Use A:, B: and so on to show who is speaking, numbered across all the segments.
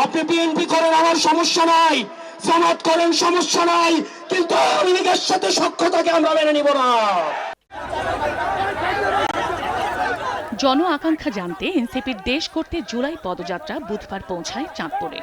A: আপনি বিএনপি করেন, আমার সমস্যা নাই, জামাত করেন, সমস্যা নাই, কিন্তু আওয়ামী লীগের সাথে সখ্যতাকে আমরা মেনে নিব না।
B: জন আকাঙ্ক্ষা জানতে এনসিপির দেশ করতে জুলাই পদযাত্রা বুধবার পৌঁছায় চাঁদপুরে।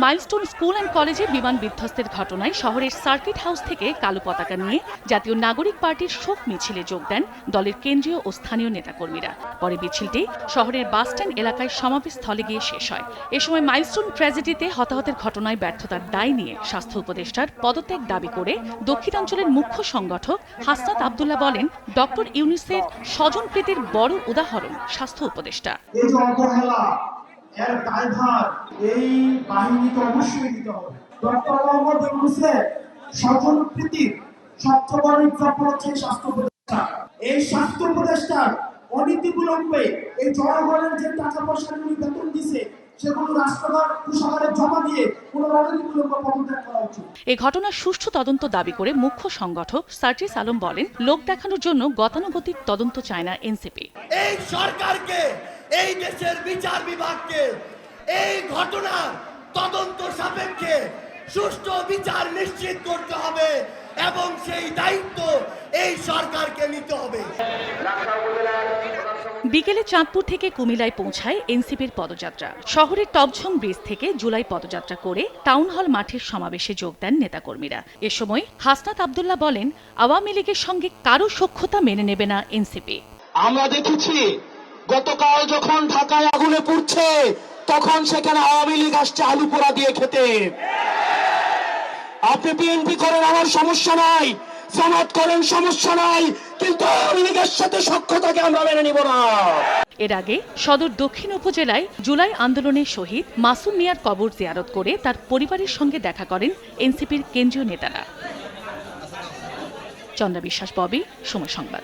B: মাইলস্টোন স্কুল অ্যান্ড কলেজে বিমান বিধ্বস্তের ঘটনায় শহরের সার্কিট হাউস থেকে কালো পতাকা নিয়ে জাতীয় নাগরিক পার্টির শোক মিছিলে যোগ দেন দলের কেন্দ্রীয় ও স্থানীয় নেতাকর্মীরা। পরে মিছিলটি শহরের বাসস্ট্যান্ড এলাকায় সমাবেশস্থলে গিয়ে শেষ হয়। এ সময় মাইলস্টোন ট্র্যাজেডিতে হতাহতের ঘটনায় ব্যর্থতার দায় নিয়ে স্বাস্থ্য উপদেষ্টার পদত্যাগ দাবি করে দক্ষিণাঞ্চলের মুখ্য সংগঠক হাসনাত আব্দুল্লাহ বলেন, ডক্টর ইউনূসের স্বজনপ্রীতির বড় উদাহরণ স্বাস্থ্য উপদেষ্টা।
C: এর দায়ভার এই বাহিনীকে অবশ্যই দিতে হবে। ডক্টর মোহাম্মদ ইউনূসের স্বজনপ্রীতির সবচেয়ে বড় এক্সাম্পল হচ্ছে স্বাস্থ্য উপদেষ্টা। এই স্বাস্থ্য উপদেষ্টার অনীতিবিলম্বে এই জনগণের যে টাকা পয়সা উনি বেতন দিছে সেগুলো রাষ্ট্রভার কোষাগারে জমা দিয়ে কোনো অনীতিবিলম্বে পদত্যাগ করা উচিত।
B: এই ঘটনার সুষ্ঠু তদন্ত দাবি করে মুখ্য সংগঠক সার্জিস আলম বলেন, লোক দেখানোর জন্য গতানুগতিক তদন্ত চায় না এনসিপি।
D: এই সরকারকে, এই দেশের বিচার বিভাগকে এই ঘটনার তদন্ত সাপেক্ষে সুষ্ঠু বিচার নিশ্চিত করতে হবে এবং সেই দায়িত্ব এই সরকারকে নিতে হবে।
B: বিকেলে চাঁদপুর থেকে কুমিল্লায় পৌঁছায় এনসিপির পদযাত্রা। শহরের টপঝং ব্রিজ থেকে জুলাই পদযাত্রা করে টাউন হল মাঠের সমাবেশে যোগ দেন নেতাকর্মীরা। এ সময় হাসনাত আব্দুল্লাহ বলেন, আওয়ামী লীগের সঙ্গে কারো সখ্যতা মেনে নেবে না এনসিপি।
A: আমরা দেখেছি গতকাল যখন ঢাকায় আগুনে পুড়ছে তখন সেখানে আওয়ামী লীগ আসছে আলু পোড়া দিয়ে খেতে। আপনি বিএনপি করেন, আমার সমস্যা নাই, জামাত করেন, সমস্যা নাই, কিন্তু আওয়ামী লীগের সাথে সখ্যতাকে আমরা মেনে নিব না।
B: এর আগে সদর দক্ষিণ উপজেলায় জুলাই আন্দোলনের শহীদ মাসুম মিয়ার কবর জিয়ারত করে তার পরিবারের সঙ্গে দেখা করেন এনসিপির কেন্দ্রীয় নেতারা। চন্দ্রা বিশ্বাস, ববি, সময় সংবাদ।